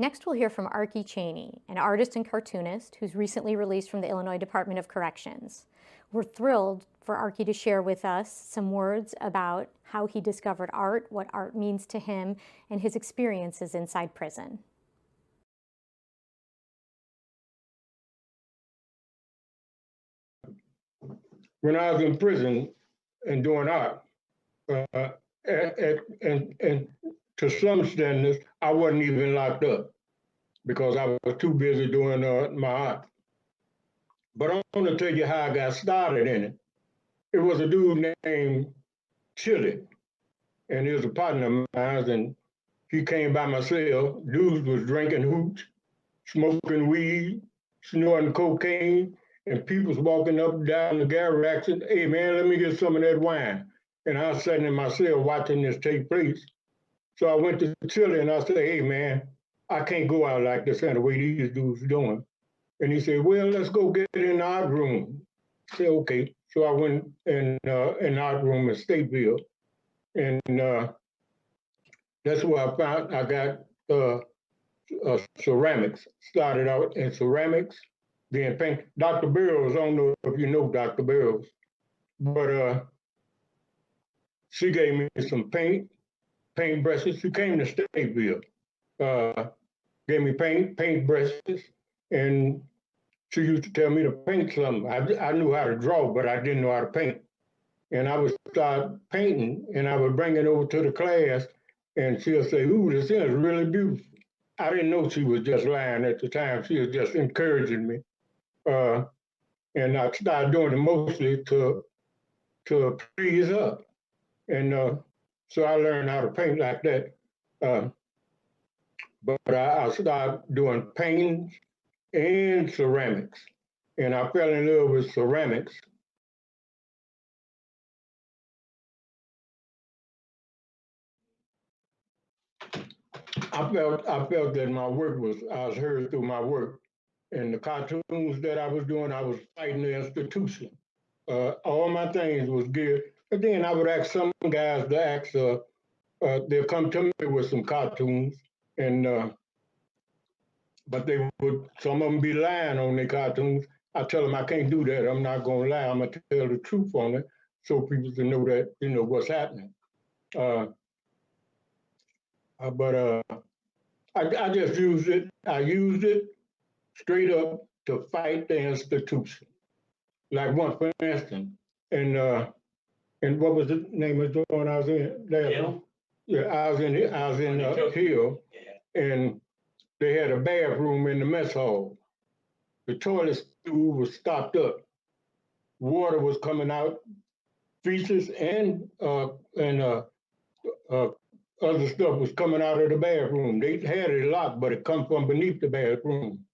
Next, we'll hear from Arkee Chaney, an artist and cartoonist who's recently released from the Illinois Department of Corrections. We're thrilled for Arkee to share with us some words about how he discovered art, what art means to him, and his experiences inside prison. When I was in prison and doing art, and to some standards, I wasn't even locked up because I was too busy doing my art. But I want to tell you how I got started in it. It was a dude named Chaney, and he was a partner of mine, and he came by my cell. Dudes was drinking hooch, smoking weed, snorting cocaine, and people's walking up and down the garage and, hey man, let me get some of that wine. And I was sitting in my cell watching this take place. So I went to Chile and I said, hey man, I can't go out like this and the way these dudes doing. And he said, well, let's go get in the art room. I said, okay. So I went in the art room in Stateville. And that's where I got ceramics. Started out in ceramics, then paint. Dr. Barrows, I don't know if you know Dr. Barrows, but she gave me some paint brushes. She came to Stateville, gave me paint brushes, and she used to tell me to paint something. I knew how to draw, but I didn't know how to paint. And I would start painting, and I would bring it over to the class, and she'll say, ooh, this is really beautiful. I didn't know she was just lying at the time. She was just encouraging me. And I started doing it mostly to please her. And so I learned how to paint like that. But I started doing paintings and ceramics. And I fell in love with ceramics. I felt that my work I was heard through my work. And the cartoons that I was doing, I was fighting the institution. All my things was geared. But then I would ask some guys to ask, they'll come to me with some cartoons, and but some of them be lying on their cartoons. I tell them I can't do that. I'm not gonna lie. I'm gonna tell the truth on it, so people can know that what's happening. But I just used it. I used it straight up to fight the institution. Like one, for instance, and what was the name of the one I was in? Hill. Yeah, I was in Hill, and they had a bathroom in the mess hall. The toilet stool was stopped up. Water was coming out, feces and other stuff was coming out of the bathroom. They had it locked, but it come from beneath the bathroom.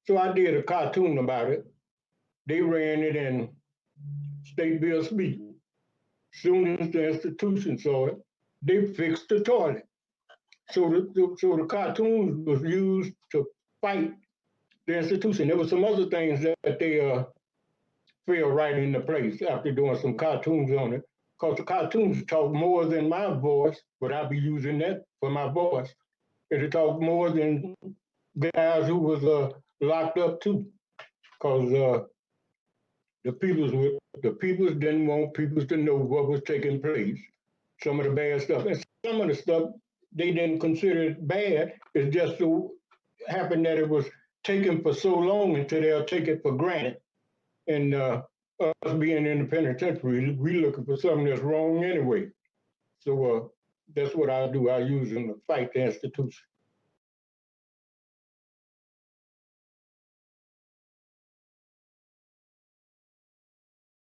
So I did a cartoon about it. They ran it in Stateville Speak. Soon as the institution saw it, they fixed the toilet. So the cartoons was used to fight the institution. There were some other things that they fell right into place after doing some cartoons on it. Because the cartoons talk more than my voice, but I'll be using that for my voice. It'll talk more than guys who was locked up too. Because the peoples didn't want people to know what was taking place. Some of the bad stuff. And some of the stuff they didn't consider it bad. It just so happened that it was taken for so long until they'll take it for granted. And us being in the penitentiary, we looking for something that's wrong anyway. So that's what I do. I use them to fight the institution.